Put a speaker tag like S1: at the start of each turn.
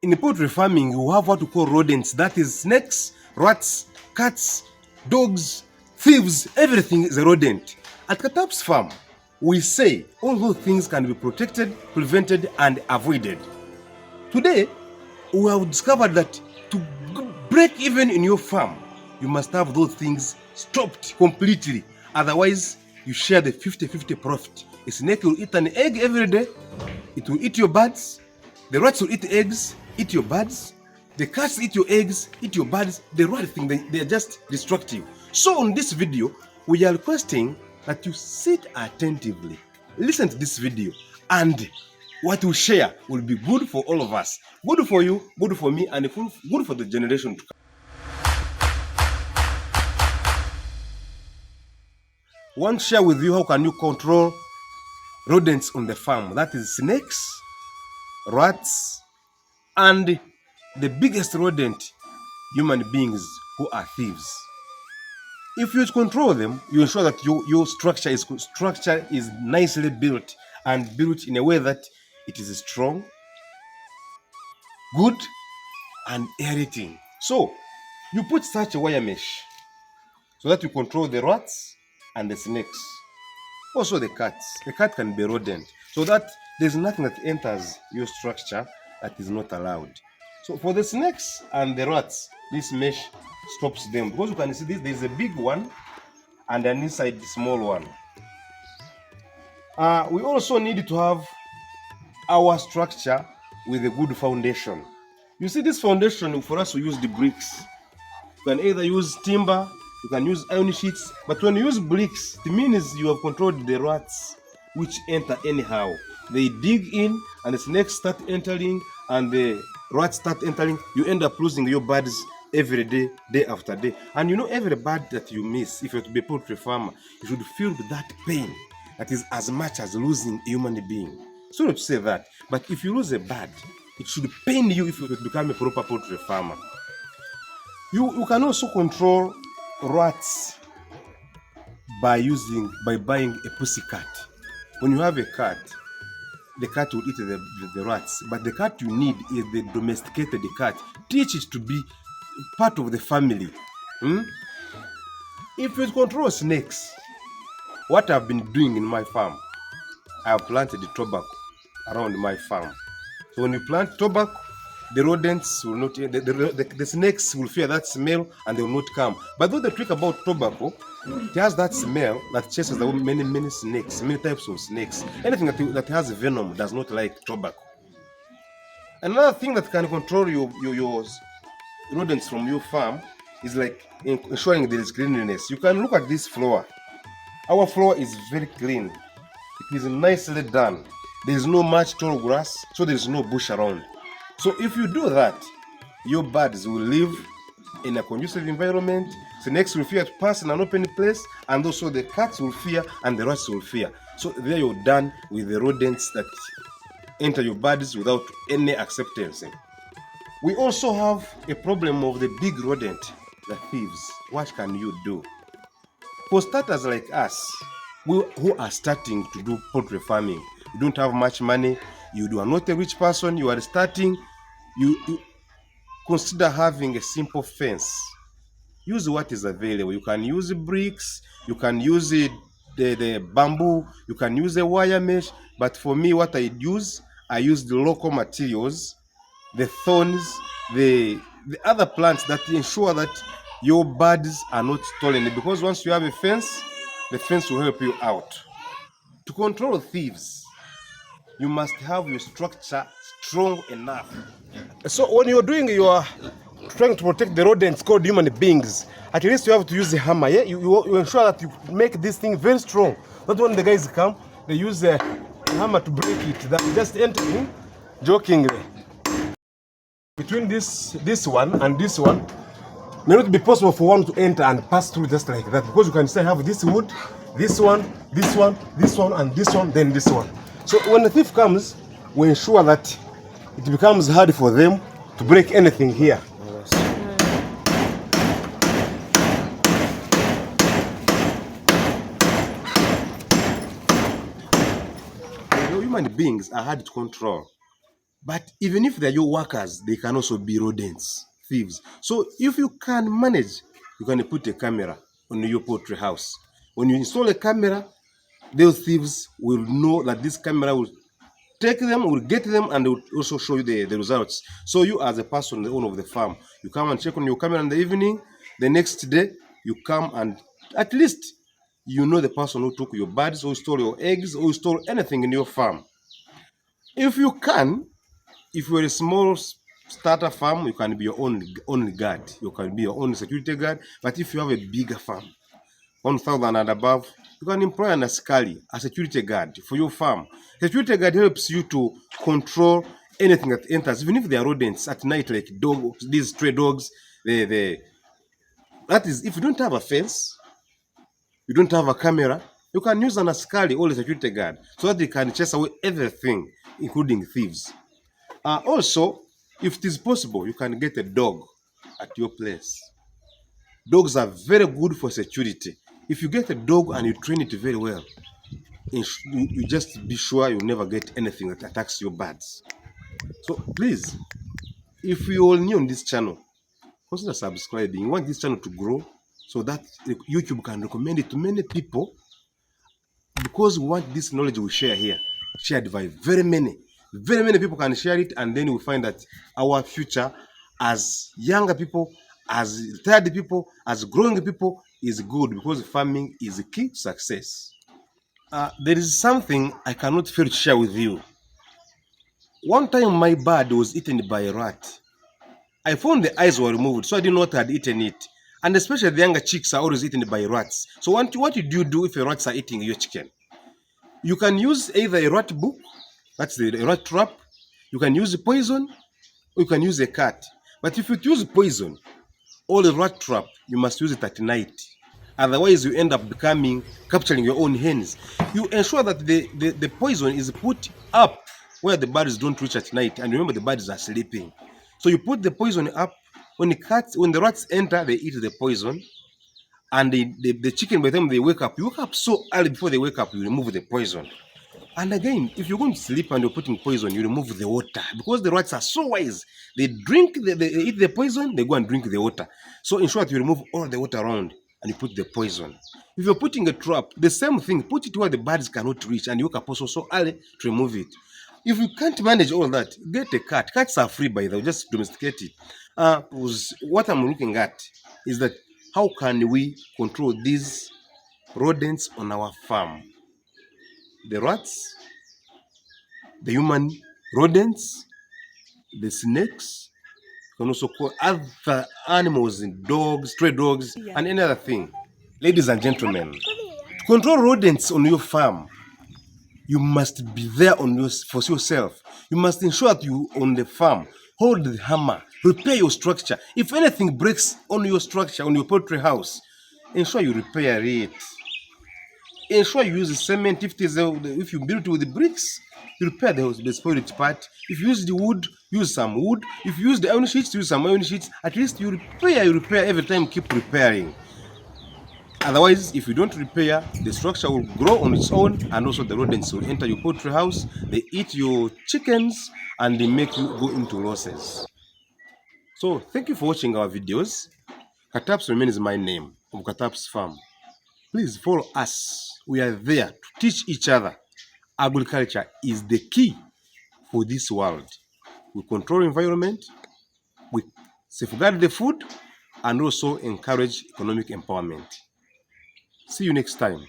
S1: In poultry farming, you have what we call rodents. That is snakes, rats, cats, dogs, thieves, everything is a rodent. At Katap's farm, we say all those things can be protected, prevented, and avoided. Today, we have discovered that to break even in your farm, you must have those things stopped completely. Otherwise, you share the 50-50 profit. A snake will eat an egg every day. It will eat your birds. The rats will eat eggs, eat your birds. The cats eat your eggs, eat your birds. The right thing, they are just destructive. So on this video, we are requesting that you sit attentively, listen to this video, and what we share will be good for all of us. Good for you, good for me, and good for the generation to come. I want to share with you how can you control rodents on the farm. That is snakes, rats, and the biggest rodent, human beings who are thieves. If you control them, you ensure that your structure is nicely built and built in a way that it is strong, good, and aerating. So you put such a wire mesh so that you control the rats and the snakes. Also the cats. The cat can be a rodent, so that there's nothing that enters your structure that is not allowed. So for the snakes and the rats, this mesh stops them, because you can see this, there's a big one and an inside the small one. We also need to have our structure with a good foundation. You see, this foundation, for us, we use the bricks. You can either use timber, you can use iron sheets, but when you use bricks, it means you have controlled the rats which enter anyhow. They dig in and the snakes start entering and the rats start entering. You end up losing your birds every day, day after day. And you know, every bird that you miss, if you're to be a poultry farmer, you should feel that pain that is as much as losing a human being. Sorry to say that, but if you lose a bird, it should pain you if you become a proper poultry farmer. You can also control rats by buying a pussy cat. When you have a cat, the cat will eat the rats, but the cat you need is the domesticated cat. Teach it to be part of the family. If you control snakes, what I've been doing in my farm, I have planted the tobacco around my farm. So when you plant tobacco, the rodents will not, the snakes will fear that smell and they will not come. But though the trick about tobacco, it has that smell that chases away many snakes, many types of snakes. Anything that has venom does not like tobacco. Another thing that can control your rodents from your farm is like ensuring there is cleanliness. You can look at this floor. Our floor is very clean. It is nicely done. There is no much tall grass, so there is no bush around. So if you do that, your birds will live in a conducive environment. Snakes will fear to pass in an open place, and also the cats will fear and the rats will fear. So there you're done with the rodents that enter your birds without any acceptance. We also have a problem of the big rodent, the thieves. What can you do? For starters like us, who are starting to do poultry farming, you don't have much money, you are not a rich person, you are starting, you consider having a simple fence. Use what is available. You can use bricks, you can use the bamboo, you can use a wire mesh, but for me what I use the local materials, the thorns, the other plants that ensure that your birds are not stolen, because once you have a fence, the fence will help you out. To control thieves, you must have your structure strong enough. So when you're trying to protect the rodents called human beings, at least you have to use a hammer. Yeah? You ensure that you make this thing very strong. Not when the guys come, they use a hammer to break it. That just entering jokingly. Between this one and this one, may not be possible for one to enter and pass through just like that, because you can still have this wood, this one, this one, this one, and this one, then this one. So when the thief comes, we ensure that it becomes hard for them to break anything here. Human beings are hard to control. But even if they're your workers, they can also be rodents, thieves. So if you can manage, you can put a camera on your poultry house. When you install a camera, those thieves will know that this camera will take them, will get them, and will also show you the results. So you as a person, the owner of the farm, you come and check on your camera in the evening. The next day, you come and at least you know the person who took your birds, who stole your eggs, who stole anything in your farm. If you can, if you're a small starter farm, you can be your own guard. You can be your own security guard. But if you have a bigger farm, 1,000 and above, you can employ an askari, a security guard for your farm. Security guard helps you to control anything that enters, even if they are rodents at night, like dogs, these stray dogs. That is, if you don't have a fence, you don't have a camera, you can use an askari or a security guard so that they can chase away everything, including thieves. Also, if it is possible, you can get a dog at your place. Dogs are very good for security. If you get a dog and you train it very well, you just be sure you'll never get anything that attacks your birds. So please, if you're all new on this channel, consider subscribing. You want this channel to grow so that YouTube can recommend it to many people, because we want this knowledge we share here shared by very many people can share it, and then we find that our future as younger people, as retired people, as growing people is good, because farming is a key to success. There is something I cannot fail to share with you. One time my bird was eaten by a rat. I found the eyes were removed, so I didn't know what had eaten it. And especially the younger chicks are always eaten by rats. So what do you do if your rats are eating your chicken? You can use either a rat book, that's the rat trap. You can use poison, or you can use a cat. But if you use poison or a rat trap, you must use it at night. Otherwise, you end up capturing your own hens. You ensure that the poison is put up where the birds don't reach at night. And remember, the birds are sleeping. So you put the poison up. When the rats enter, they eat the poison. And the chicken, by the time they wake up, you wake up so early before they wake up, you remove the poison. And again, if you're going to sleep and you're putting poison, you remove the water, because the rats are so wise. They eat the poison, they go and drink the water. So in short, you remove all the water around and you put the poison. If you're putting a trap, the same thing, put it where the birds cannot reach, and you wake up also so early to remove it. If you can't manage all that, get a cat. Cats are free, by the way, just domesticate it. What I'm looking at is that how can we control these rodents on our farm? The rats, the human rodents, the snakes, you can also call other animals, dogs, stray dogs, and any other thing. Ladies and gentlemen, to control rodents on your farm, you must be there for yourself. You must ensure that you on the farm hold the hammer, repair your structure. If anything breaks on your structure, on your poultry house, ensure you repair it. Ensure you use the cement. If you build it with the bricks, you repair the spoiled part. If you use the wood, use some wood. If you use the iron sheets, use some iron sheets. At least you repair every time, keep repairing. Otherwise, if you don't repair, the structure will grow on its own, and also the rodents will enter your poultry house. They eat your chickens, and they make you go into losses. So thank you for watching our videos. Kataps remains my name of Kataps Farm. Please follow us. We are there to teach each other. Agriculture is the key for this world. We control environment, we safeguard the food, and also encourage economic empowerment. See you next time.